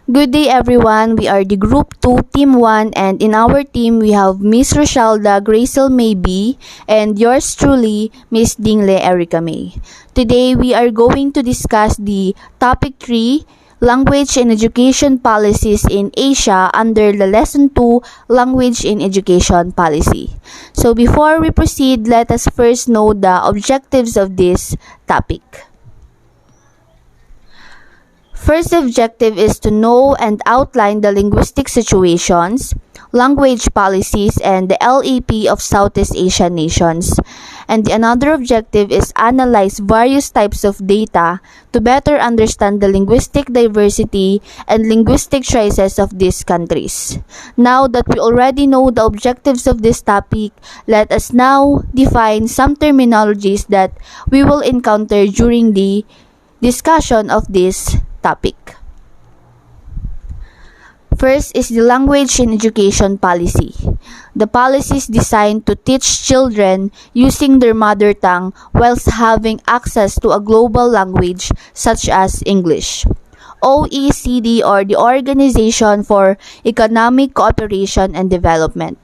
Good day everyone, we are the Group 2, Team 1 and in our team we have Miss Rochalda Gracel Maybe and yours truly, Miss Dingle Erica May. Today we are going to discuss the Topic 3, Language and Education Policies in Asia under the Lesson 2, Language in Education Policy. So before we proceed, let us first know the objectives of this topic. First objective is to know and outline the linguistic situations, language policies, and the LAP of Southeast Asian nations. And another objective is analyze various types of data to better understand the linguistic diversity and linguistic choices of these countries. Now that we already know the objectives of this topic, let us now define some terminologies that we will encounter during the discussion of this topic. First is the language in education policy. The policy is designed to teach children using their mother tongue whilst having access to a global language such as English. OECD, or the Organization for Economic Cooperation and Development.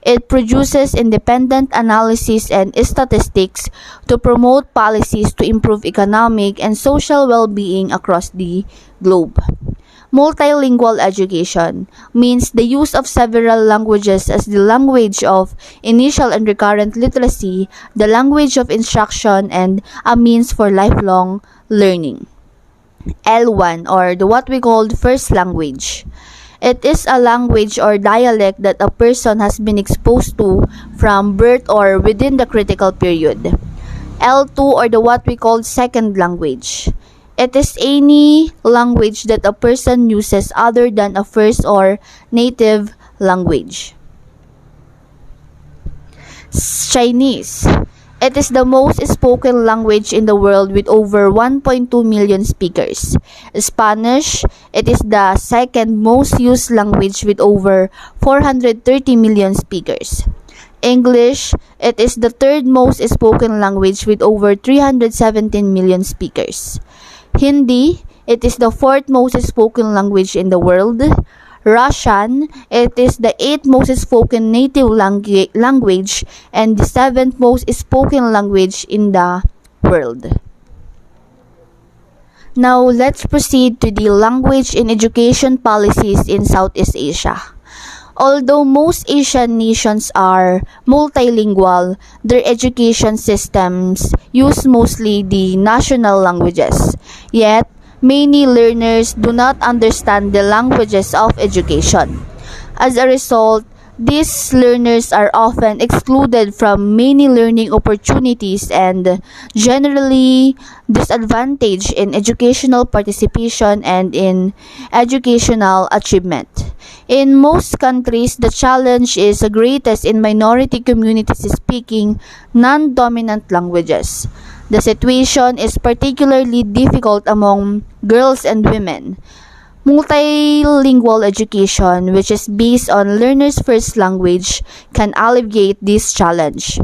It produces independent analysis and statistics to promote policies to improve economic and social well-being across the globe. Multilingual education means the use of several languages as the language of initial and recurrent literacy, the language of instruction, and a means for lifelong learning. L1, or what we call first language. It is a language or dialect that a person has been exposed to from birth or within the critical period. L2, or what we call second language. It is any language that a person uses other than a first or native language. Chinese. It is the most spoken language in the world with over 1.2 million speakers. Spanish, it is the second most used language with over 430 million speakers. English, it is the third most spoken language with over 317 million speakers. Hindi, it is the fourth most spoken language in the world. Russian, it is the 8th most spoken native language and the 7th most spoken language in the world. Now, let's proceed to the language and education policies in Southeast Asia. Although most Asian nations are multilingual, their education systems use mostly the national languages. Yet, many learners do not understand the languages of education. As a result, these learners are often excluded from many learning opportunities and generally disadvantaged in educational participation and in educational achievement. In most countries, the challenge is greatest in minority communities speaking non-dominant languages. The situation is particularly difficult among girls and women. Multilingual education, which is based on learners' first language, can alleviate this challenge.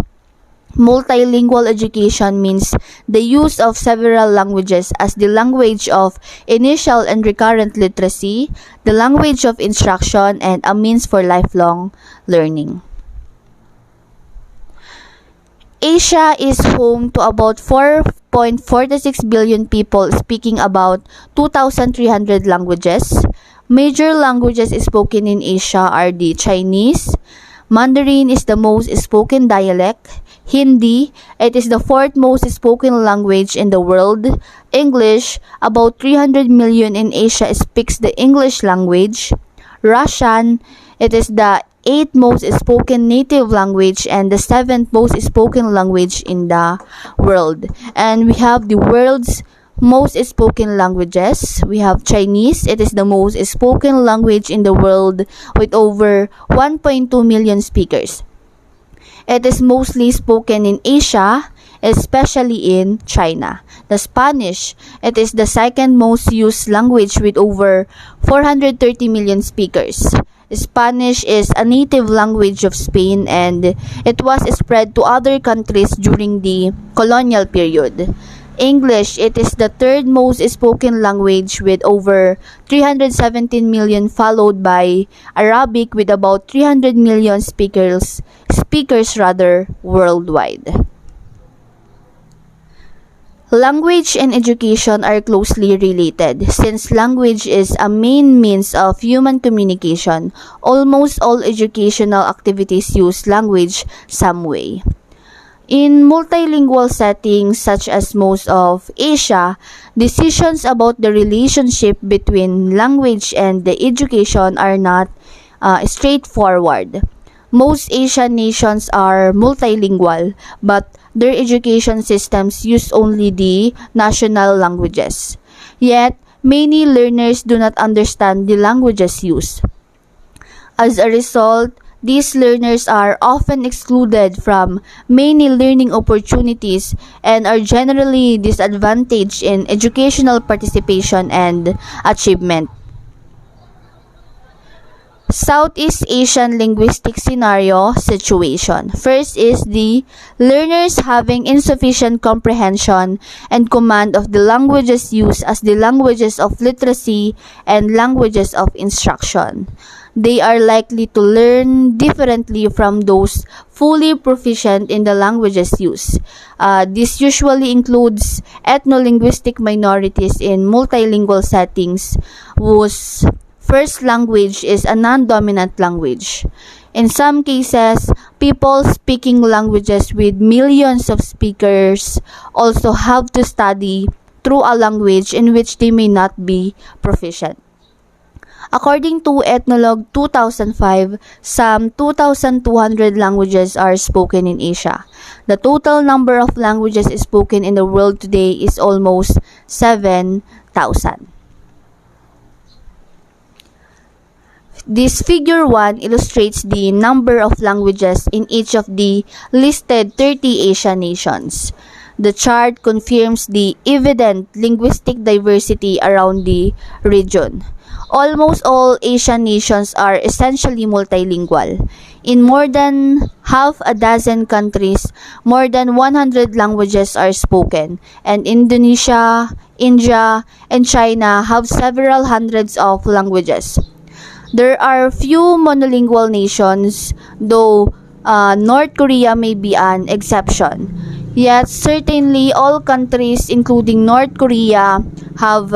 Multilingual education means the use of several languages as the language of initial and recurrent literacy, the language of instruction, and a means for lifelong learning. Asia is home to about 4.46 billion people speaking about 2,300 languages. Major languages spoken in Asia are the Chinese. Mandarin is the most spoken dialect. Hindi, it is the fourth most spoken language in the world. English, about 300 million in Asia speaks the English language. Russian, it is the 8th most spoken native language and the 7th most spoken language in the world. And we have the world's most spoken languages. We have Chinese. It is the most spoken language in the world with over 1.2 million speakers. It is mostly spoken in Asia, especially in China. The Spanish, it is the second most used language with over 430 million speakers. Spanish is a native language of Spain and it was spread to other countries during the colonial period. English, it is the third most spoken language with over 317 million, followed by Arabic with about 300 million speakers worldwide. Language and education are closely related. Since language is a main means of human communication, almost all educational activities use language some way. In multilingual settings such as most of Asia, decisions about the relationship between language and the education are not straightforward. Most Asian nations are multilingual, but their education systems use only the national languages. Yet, many learners do not understand the languages used. As a result, these learners are often excluded from many learning opportunities and are generally disadvantaged in educational participation and achievement. Southeast Asian linguistic scenario situation. First is the learners having insufficient comprehension and command of the languages used as the languages of literacy and languages of instruction. They are likely to learn differently from those fully proficient in the languages used. This usually includes ethno-linguistic minorities in multilingual settings whose first language is a non-dominant language. In some cases, people speaking languages with millions of speakers also have to study through a language in which they may not be proficient. According to Ethnologue 2005, some 2,200 languages are spoken in Asia. The total number of languages spoken in the world today is almost 7,000. This figure 1 illustrates the number of languages in each of the listed 30 Asian nations. The chart confirms the evident linguistic diversity around the region. Almost all Asian nations are essentially multilingual. In more than half a dozen countries, more than 100 languages are spoken, and Indonesia, India, and China have several hundreds of languages. There are few monolingual nations, though North Korea may be an exception. Yet, certainly all countries, including North Korea, have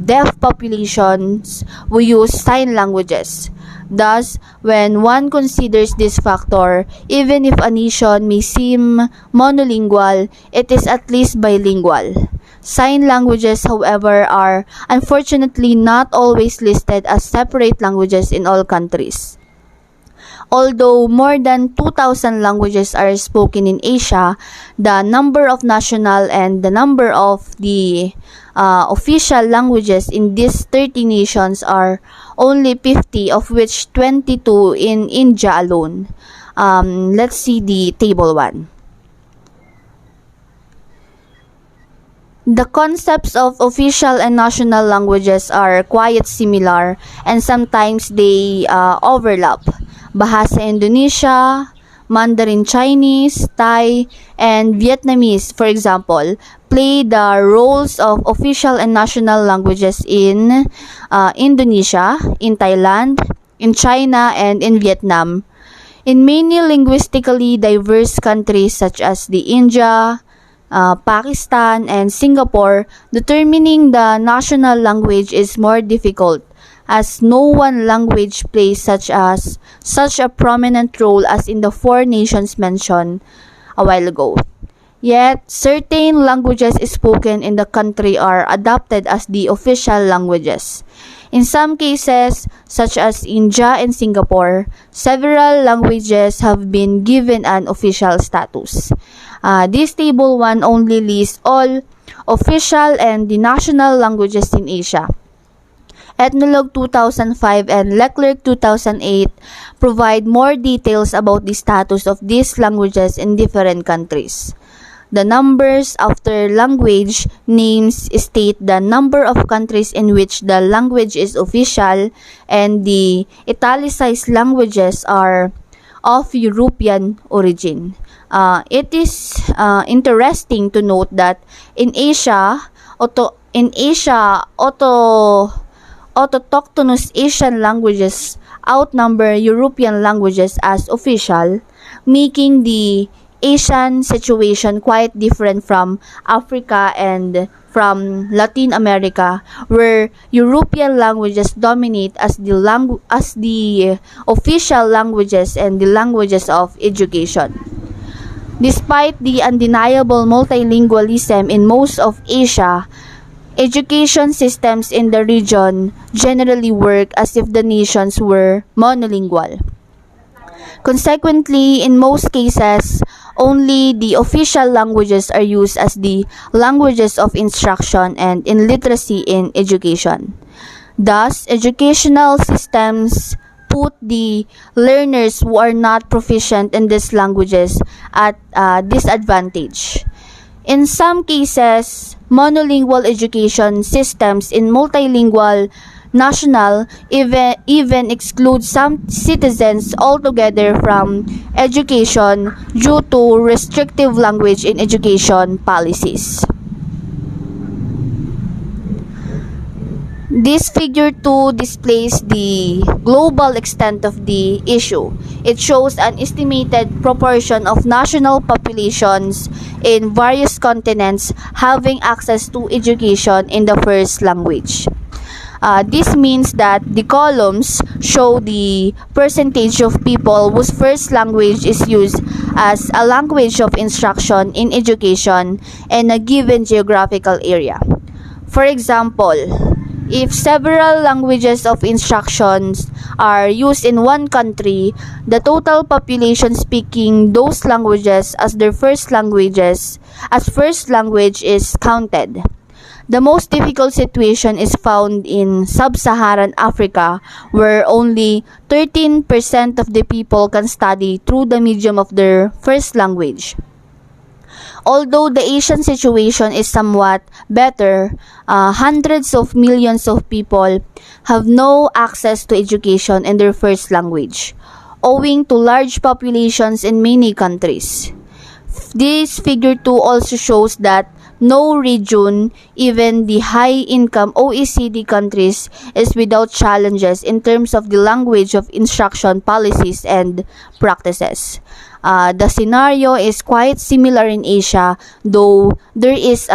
deaf populations who use sign languages. Thus, when one considers this factor, even if a nation may seem monolingual, it is at least bilingual. Sign languages, however, are unfortunately not always listed as separate languages in all countries. Although more than 2,000 languages are spoken in Asia, the number of national and the number of the official languages in these 30 nations are only 50, of which 22 in India alone. Let's see the table 1. The concepts of official and national languages are quite similar and sometimes they overlap. Bahasa Indonesia, Mandarin Chinese, Thai, and Vietnamese, for example, play the roles of official and national languages in Indonesia, in Thailand, in China, and in Vietnam. In many linguistically diverse countries such as the India, Pakistan, and Singapore, determining the national language is more difficult, as no one language plays such a prominent role as in the 4 nations mentioned a while ago. Yet, certain languages spoken in the country are adopted as the official languages. In some cases, such as India and Singapore, several languages have been given an official status. This table 1 only lists all official and the national languages in Asia. Ethnologue 2005 and Leclerc 2008 provide more details about the status of these languages in different countries. The numbers after language names state the number of countries in which the language is official, and the italicized languages are of European origin. It is interesting to note that in Asia, autochthonous Asian languages outnumber European languages as official, making the Asian situation quite different from Africa and from Latin America, where European languages dominate as the official languages and the languages of education. Despite the undeniable multilingualism in most of Asia, education systems in the region generally work as if the nations were monolingual. Consequently, in most cases, only the official languages are used as the languages of instruction and in literacy in education. Thus, educational systems put the learners who are not proficient in these languages at a disadvantage. In some cases, monolingual education systems in multilingual national even exclude some citizens altogether from education due to restrictive language in education policies. This figure 2 displays the global extent of the issue. It shows an estimated proportion of national populations in various continents having access to education in the first language. This means that the columns show the percentage of people whose first language is used as a language of instruction in education in a given geographical area. For example, if several languages of instructions are used in one country, the total population speaking those languages as their first languages as first language is counted. The most difficult situation is found in sub-Saharan Africa, where only 13% of the people can study through the medium of their first language. Although the Asian situation is somewhat better, hundreds of millions of people have no access to education in their first language, owing to large populations in many countries. This figure 2 also shows that no region, even the high-income OECD countries, is without challenges in terms of the language of instruction policies and practices. The scenario is quite similar in Asia, though there is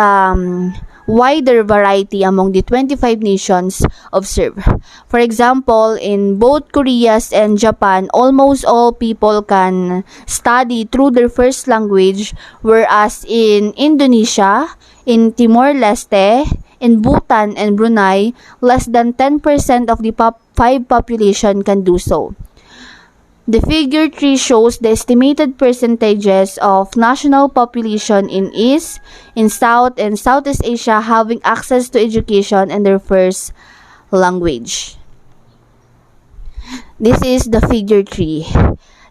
wider variety among the 25 nations observed. For example, in both Korea and Japan, almost all people can study through their first language, whereas in Indonesia, in Timor-Leste, in Bhutan and Brunei, less than 10% of the 5 population can do so. The figure 3 shows the estimated percentages of national population in East, in South, and Southeast Asia having access to education in their first language. This is the figure 3.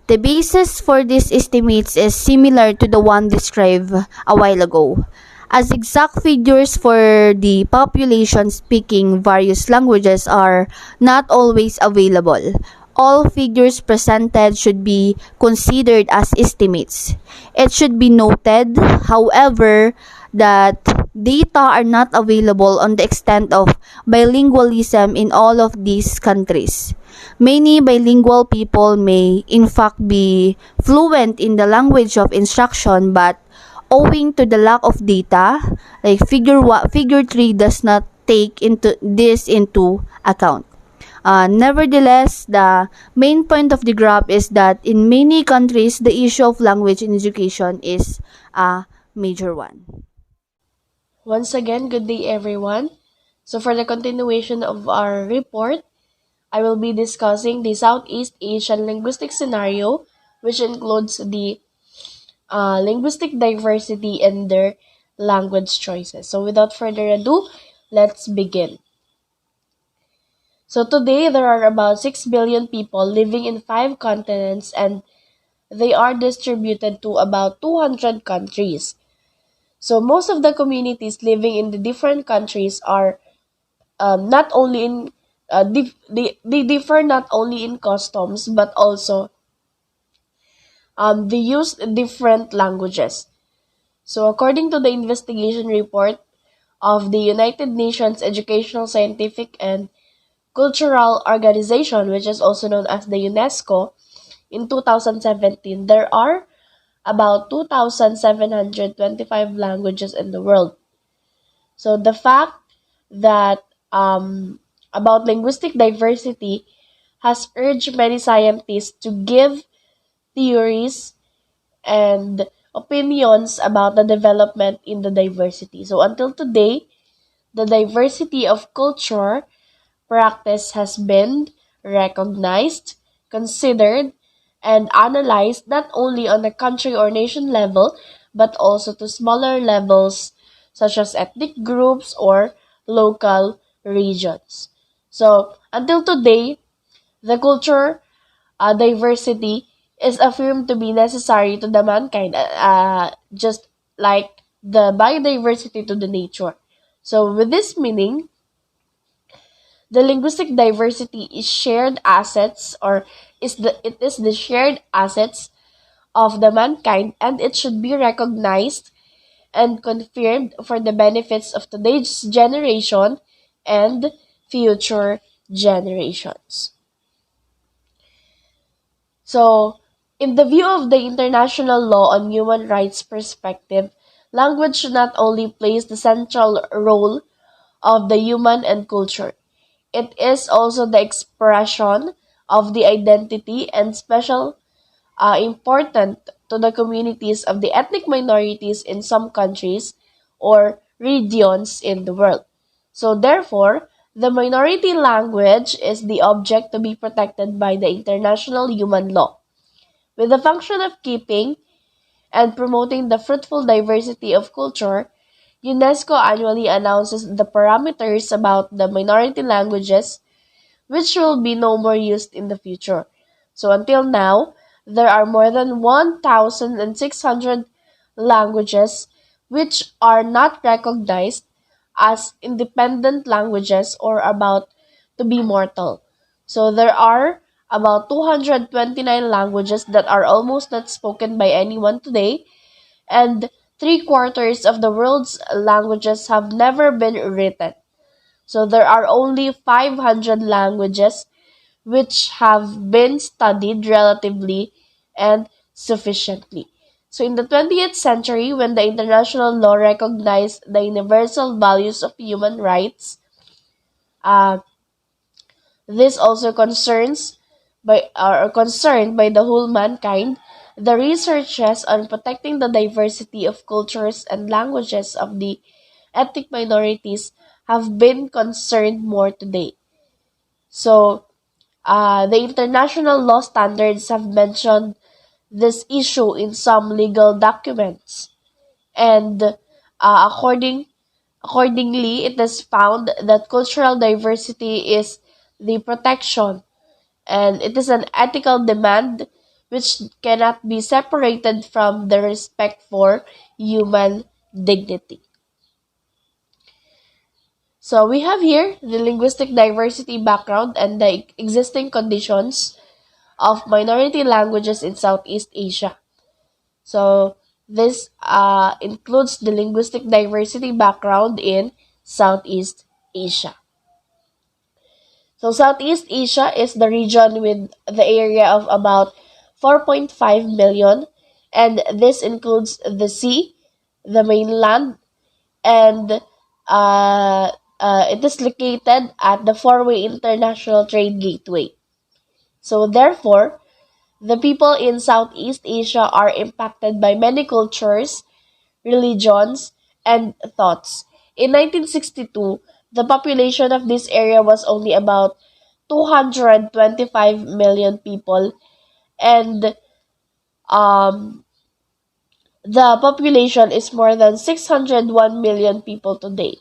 The basis for these estimates is similar to the one described a while ago, as exact figures for the population speaking various languages are not always available. All figures presented should be considered as estimates. It should be noted, however, that data are not available on the extent of bilingualism in all of these countries. Many bilingual people may in fact be fluent in the language of instruction, but owing to the lack of data, like figure 3 does not take into account. Nevertheless, the main point of the graph is that in many countries, the issue of language in education is a major one. Once again, good day everyone. So for the continuation of our report, I will be discussing the Southeast Asian linguistic scenario, which includes the linguistic diversity and their language choices. So without further ado, let's begin. So today, there are about 6 billion people living in 5 continents, and they are distributed to about 200 countries. So most of the communities living in the different countries are not only in they differ not only in customs but also they use different languages. So according to the investigation report of the United Nations Educational, Scientific, and Cultural Organization, which is also known as the UNESCO, in 2017, there are about 2,725 languages in the world. So the fact that about linguistic diversity has urged many scientists to give theories and opinions about the development in the diversity. So until today, the diversity of culture practice has been recognized, considered, and analyzed not only on a country or nation level, but also to smaller levels such as ethnic groups or local regions. So, until today, the culture diversity is affirmed to be necessary to the mankind, just like the biodiversity to the nature. So, with this meaning, the linguistic diversity is shared assets or it is the shared assets of the mankind, and it should be recognized and confirmed for the benefits of today's generation and future generations. So, in the view of the international law on human rights perspective, language not only plays the central role of the human and culture, it is also the expression of the identity and special important to the communities of the ethnic minorities in some countries or regions in the world. So therefore, the minority language is the object to be protected by the international human law, with the function of keeping and promoting the fruitful diversity of culture. UNESCO annually announces the parameters about the minority languages which will be no more used in the future. So until now, there are more than 1,600 languages which are not recognized as independent languages or about to be mortal. So there are about 229 languages that are almost not spoken by anyone today, and three-quarters of the world's languages have never been written. So there are only 500 languages which have been studied relatively and sufficiently. So in the 20th century, when the international law recognized the universal values of human rights, uh, this also concerned by the whole mankind. The researches on protecting the diversity of cultures and languages of the ethnic minorities have been concerned more today. So, the international law standards have mentioned this issue in some legal documents, and accordingly, it is found that cultural diversity is the protection, and it is an ethical demand which cannot be separated from the respect for human dignity. So we have here the linguistic diversity background and the existing conditions of minority languages in Southeast Asia. So this includes the linguistic diversity background in Southeast Asia. So Southeast Asia is the region with the area of about 4.5 million, and this includes the sea, the mainland, and it is located at the Four-Way International Trade Gateway. So therefore, the people in Southeast Asia are impacted by many cultures, religions, and thoughts. In 1962, the population of this area was only about 225 million people, and um, the population is more than 601 million people today.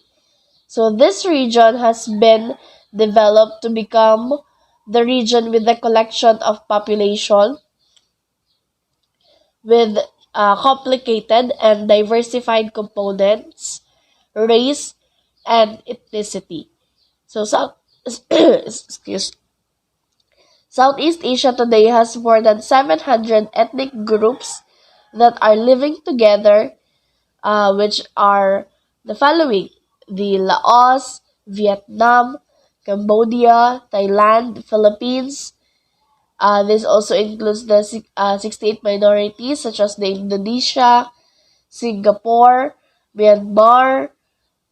So this region has been developed to become the region with the collection of population with complicated and diversified components, race, and ethnicity. So Southeast Asia today has more than 700 ethnic groups that are living together, which are the following: the Laos, Vietnam, Cambodia, Thailand, Philippines. This also includes the 68 minorities such as the Indonesia, Singapore, Myanmar,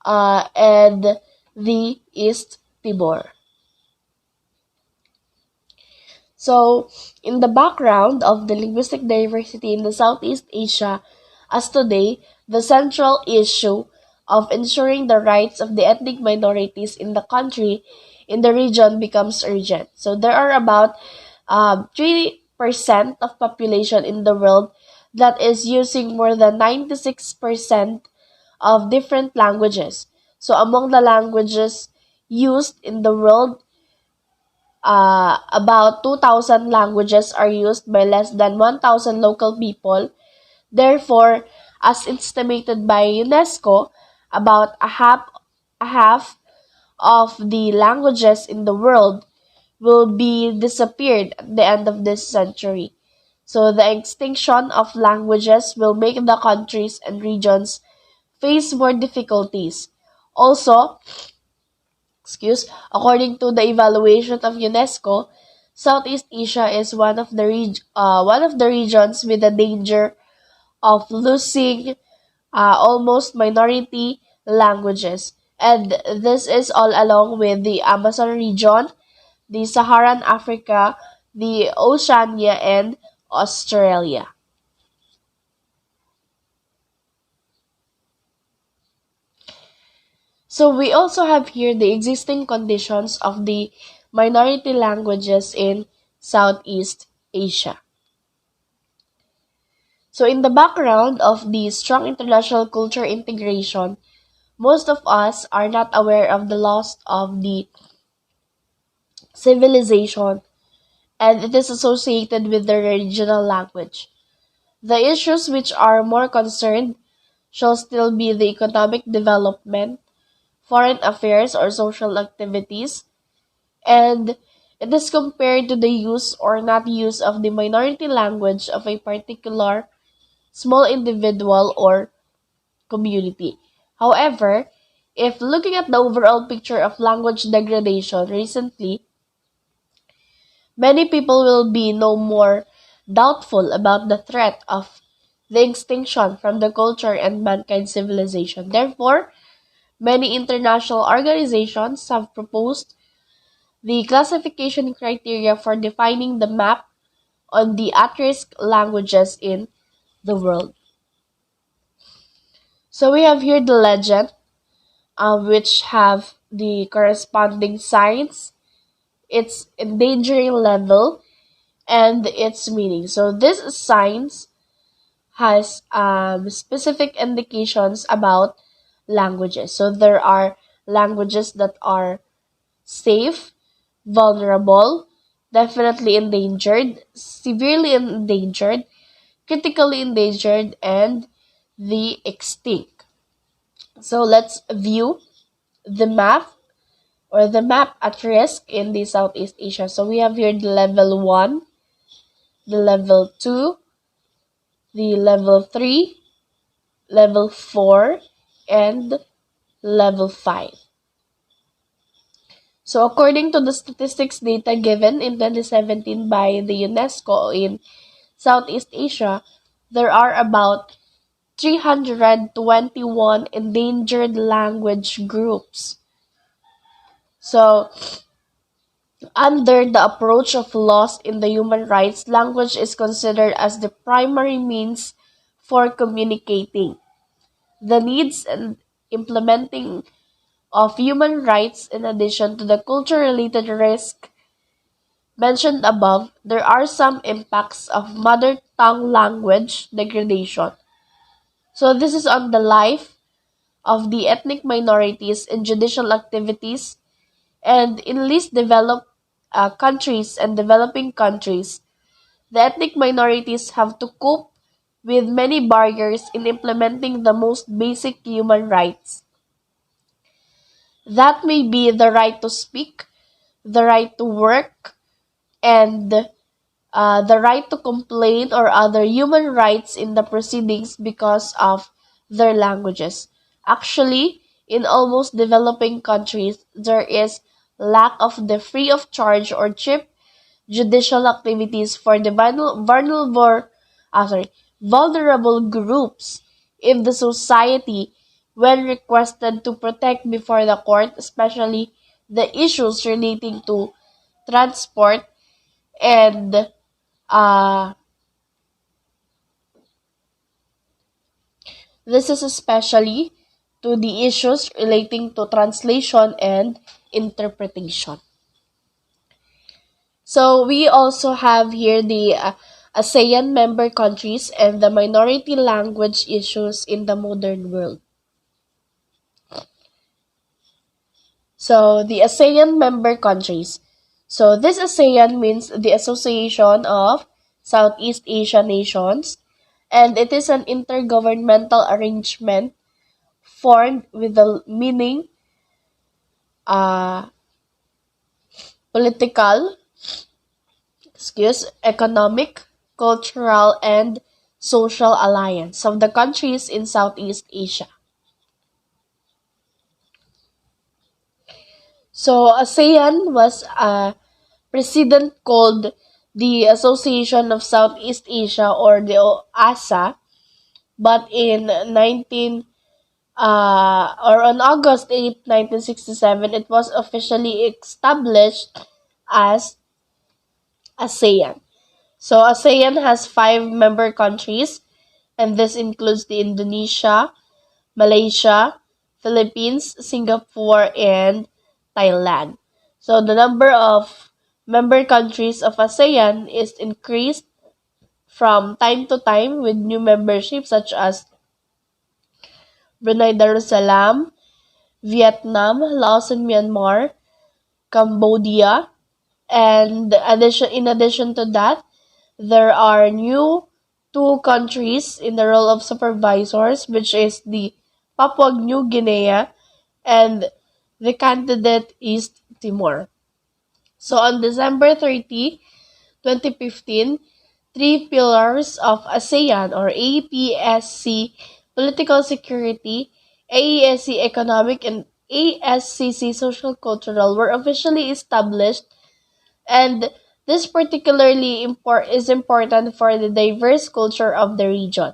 and the East Timor. So, in the background of the linguistic diversity in the Southeast Asia, as today, the central issue of ensuring the rights of the ethnic minorities in the country, in the region, becomes urgent. So, there are about 3% of population in the world that is using more than 96% of different languages. So, among the languages used in the world, about 2,000 languages are used by less than 1,000 local people. Therefore, as estimated by UNESCO, about a half of the languages in the world will be disappeared at the end of this century. So the extinction of languages will make the countries and regions face more difficulties. Also, according to the evaluation of UNESCO, Southeast Asia is one of the regions with the danger of losing almost minority languages. And this is all along with the Amazon region, the Saharan Africa, the Oceania, and Australia. So we also have here the existing conditions of the minority languages in Southeast Asia. So in the background of the strong international culture integration, most of us are not aware of the loss of the civilization, and it is associated with the regional language. The issues which are more concerned shall still be the economic development, foreign affairs or social activities, and it is compared to the use or not use of the minority language of a particular small individual or community. However, if looking at the overall picture of language degradation recently, many people will be no more doubtful about the threat of the extinction from the culture and mankind civilization. Therefore, many international organizations have proposed the classification criteria for defining the map on the at-risk languages in the world. So we have here the legend, which have the corresponding signs, its endangering level, and its meaning. So this signs has specific indications about languages. So there are languages that are safe, vulnerable, definitely endangered, severely endangered, critically endangered, and the extinct. So let's view the map or the map at risk in the Southeast Asia. So we have here the level 1, the level 2, the level 3, level 4, and level 5. So according to the statistics data given in 2017 by the UNESCO in Southeast Asia, there are about 321 endangered language groups. So, under the approach of laws in the human rights, language is considered as the primary means for communicating the needs and implementing of human rights. In addition to the culture-related risk mentioned above, there are some impacts of mother tongue language degradation. So this is on the life of the ethnic minorities in judicial activities and in least developed countries and developing countries. The ethnic minorities have to cope with many barriers in implementing the most basic human rights. That may be the right to speak, the right to work, and the right to complain or other human rights in the proceedings because of their languages. Actually, in almost developing countries, there is lack of the free of charge or cheap judicial activities for the vulnerable groups in the society when requested to protect before the court, especially the issues relating to transport and uh, this is especially to the issues relating to translation and interpretation. So we also have here the ASEAN member countries and the minority language issues in the modern world. So the ASEAN member countries. So this ASEAN means the Association of Southeast Asia Nations, and it is an intergovernmental arrangement formed with the meaning uh, political, economic, cultural, and social alliance of the countries in Southeast Asia. So ASEAN was a president called the Association of Southeast Asia or the ASA, but in 19 or on August 8, 1967, it was officially established as ASEAN. So ASEAN has five member countries, and this includes the Indonesia, Malaysia, Philippines, Singapore, and Thailand. So the number of member countries of ASEAN is increased from time to time with new memberships such as Brunei Darussalam, Vietnam, Laos and Myanmar, Cambodia, and in addition to that, there are new two countries in the role of supervisors, which is the Papua New Guinea and the candidate East Timor. So on December 30, 2015, three pillars of ASEAN or APSC political security, AESC economic, and ASCC social cultural were officially established, and this is important for the diverse culture of the region.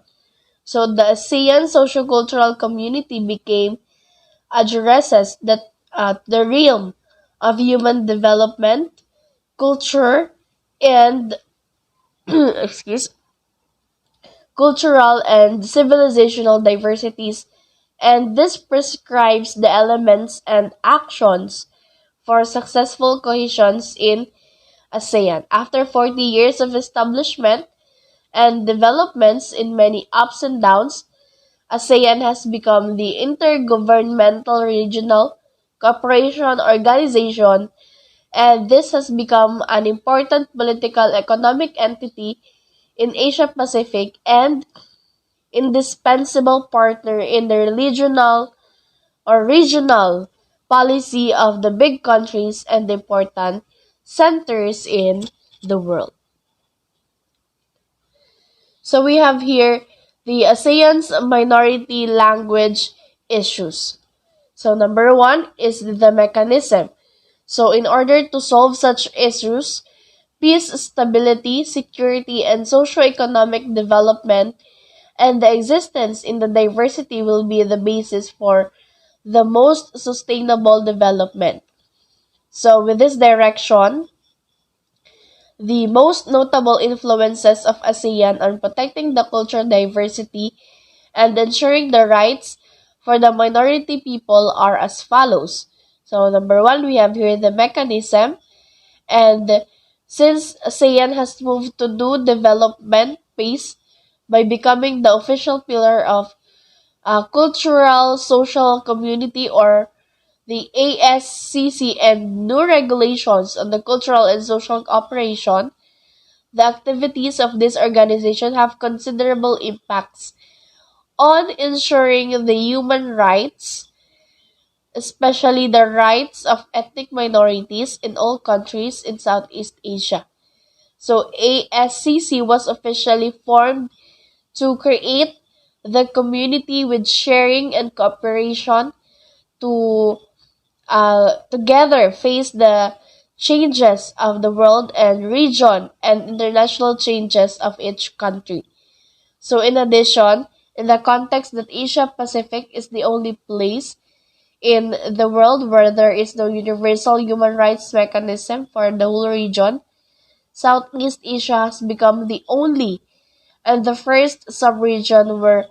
So the ASEAN sociocultural community became addresses that the realm of human development, culture, and excuse cultural and civilizational diversities, and this prescribes the elements and actions for successful cohesions in ASEAN. After 40 years of establishment and developments in many ups and downs, ASEAN has become the intergovernmental regional cooperation organization, and this has become an important political economic entity in Asia Pacific and indispensable partner in the regional policy of the big countries and the important centers in the world. So we have here the ASEAN's minority language issues. So number one is the mechanism. So in order to solve such issues, peace, stability, security, and socio-economic development and the existence in the diversity will be the basis for the most sustainable development. So with this direction, the most notable influences of ASEAN on protecting the cultural diversity and ensuring the rights for the minority people are as follows. So number one, we have here the mechanism, and since ASEAN has moved to do development pace by becoming the official pillar of cultural social community or the ASCC and new regulations on the cultural and social cooperation, the activities of this organization have considerable impacts on ensuring the human rights, especially the rights of ethnic minorities in all countries in Southeast Asia. So ASCC was officially formed to create the community with sharing and cooperation to together face the changes of the world and region and international changes of each country. So in addition, in the context that Asia Pacific is the only place in the world where there is no universal human rights mechanism for the whole region, Southeast Asia has become the only and the first sub-region where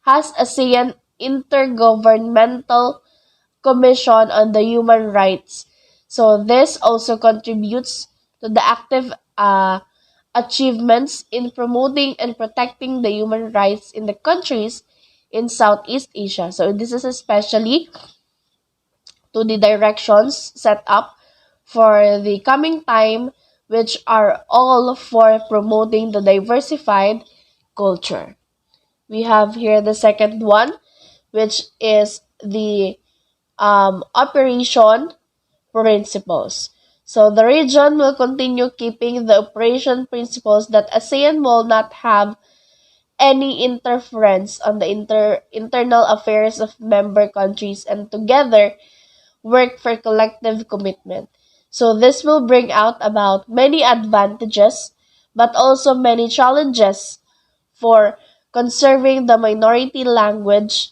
has ASEAN Intergovernmental Commission on the Human Rights. So this also contributes to the active achievements in promoting and protecting the human rights in the countries in Southeast Asia. So this is especially to the directions set up for the coming time, which are all for promoting the diversified culture. We have here the second one, which is the operation principles. So the region will continue keeping the operation principles that ASEAN will not have any interference on the internal affairs of member countries and together work for collective commitment. So this will bring out about many advantages but also many challenges for conserving the minority language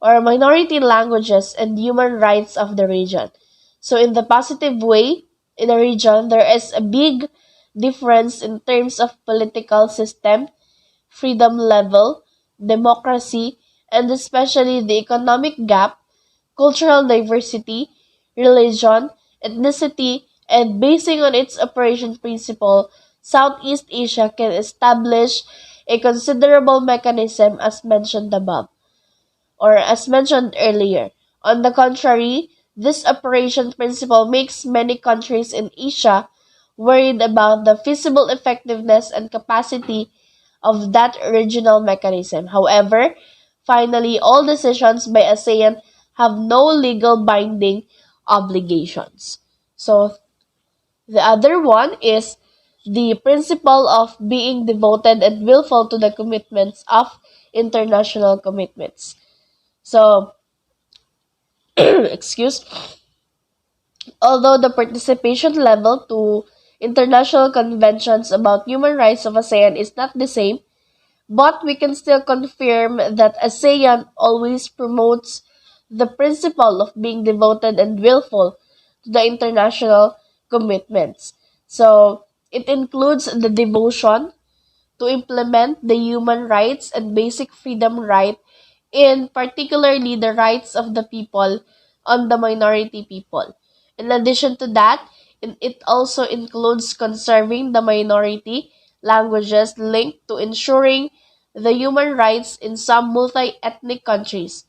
or minority languages and human rights of the region. So in the positive way, in the region, there is a big difference in terms of political system, freedom level, democracy, and especially the economic gap, cultural diversity, religion, ethnicity, and basing on its operation principle, Southeast Asia can establish a considerable mechanism as mentioned above or as mentioned earlier. On the contrary, this operation principle makes many countries in Asia worried about the feasible effectiveness and capacity of that original mechanism. However, finally, all decisions by ASEAN have no legal binding obligations. So, the other one is the principle of being devoted and willful to the commitments of international commitments. So, excuse, although the participation level to international conventions about human rights of ASEAN is not the same, but we can still confirm that ASEAN always promotes the principle of being devoted and willful to the international commitments. So, it includes the devotion to implement the human rights and basic freedom right, in particularly the rights of the people on the minority people. In addition to that, it also includes conserving the minority languages linked to ensuring the human rights in some multi-ethnic countries.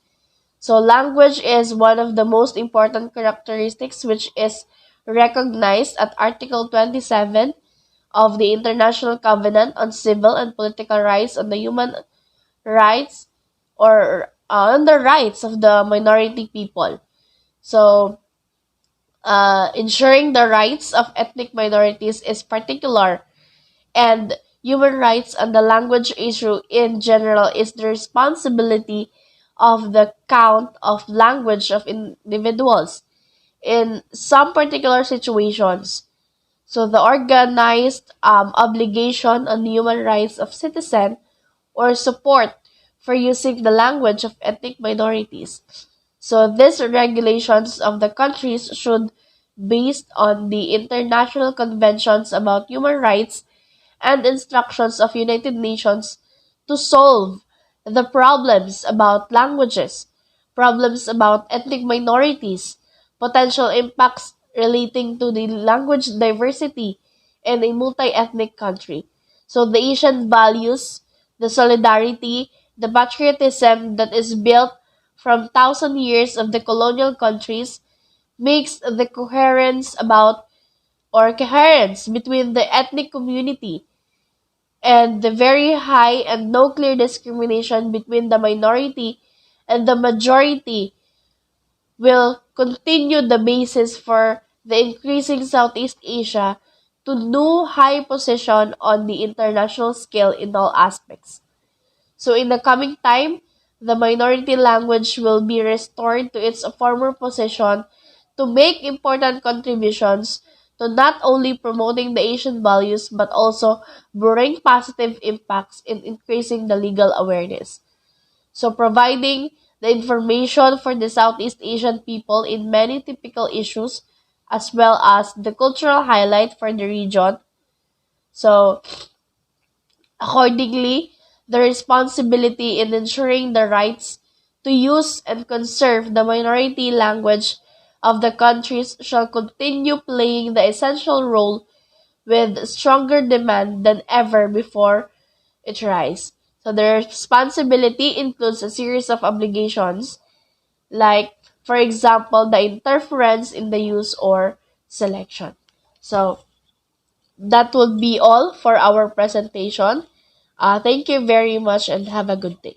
So language is one of the most important characteristics which is recognized at Article 27 of the International Covenant on Civil and Political Rights on the Human Rights or on the rights of the minority people. So, ensuring the rights of ethnic minorities is particular, and human rights and the language issue in general is the responsibility of the count of language of individuals in some particular situations. So the organized obligation on human rights of citizen or support for using the language of ethnic minorities. So these regulations of the countries should based on the international conventions about human rights and instructions of United Nations to solve the problems about languages, problems about ethnic minorities, potential impacts relating to the language diversity in a multi-ethnic country. So the Asian values, the solidarity, the patriotism that is built from thousand years of the colonial countries makes the coherence between the ethnic community and the very high and no clear discrimination between the minority and the majority will continue the basis for the increasing Southeast Asia to new high position on the international scale in all aspects. So in the coming time, the minority language will be restored to its former position to make important contributions to not only promoting the Asian values but also bring positive impacts in increasing the legal awareness. So providing the information for the Southeast Asian people in many typical issues as well as the cultural highlight for the region. So accordingly, the responsibility in ensuring the rights to use and conserve the minority language of the countries shall continue playing the essential role with stronger demand than ever before it rise. So the responsibility includes a series of obligations like, for example, the interference in the use or selection. So that would be all for our presentation. Thank you very much and have a good day.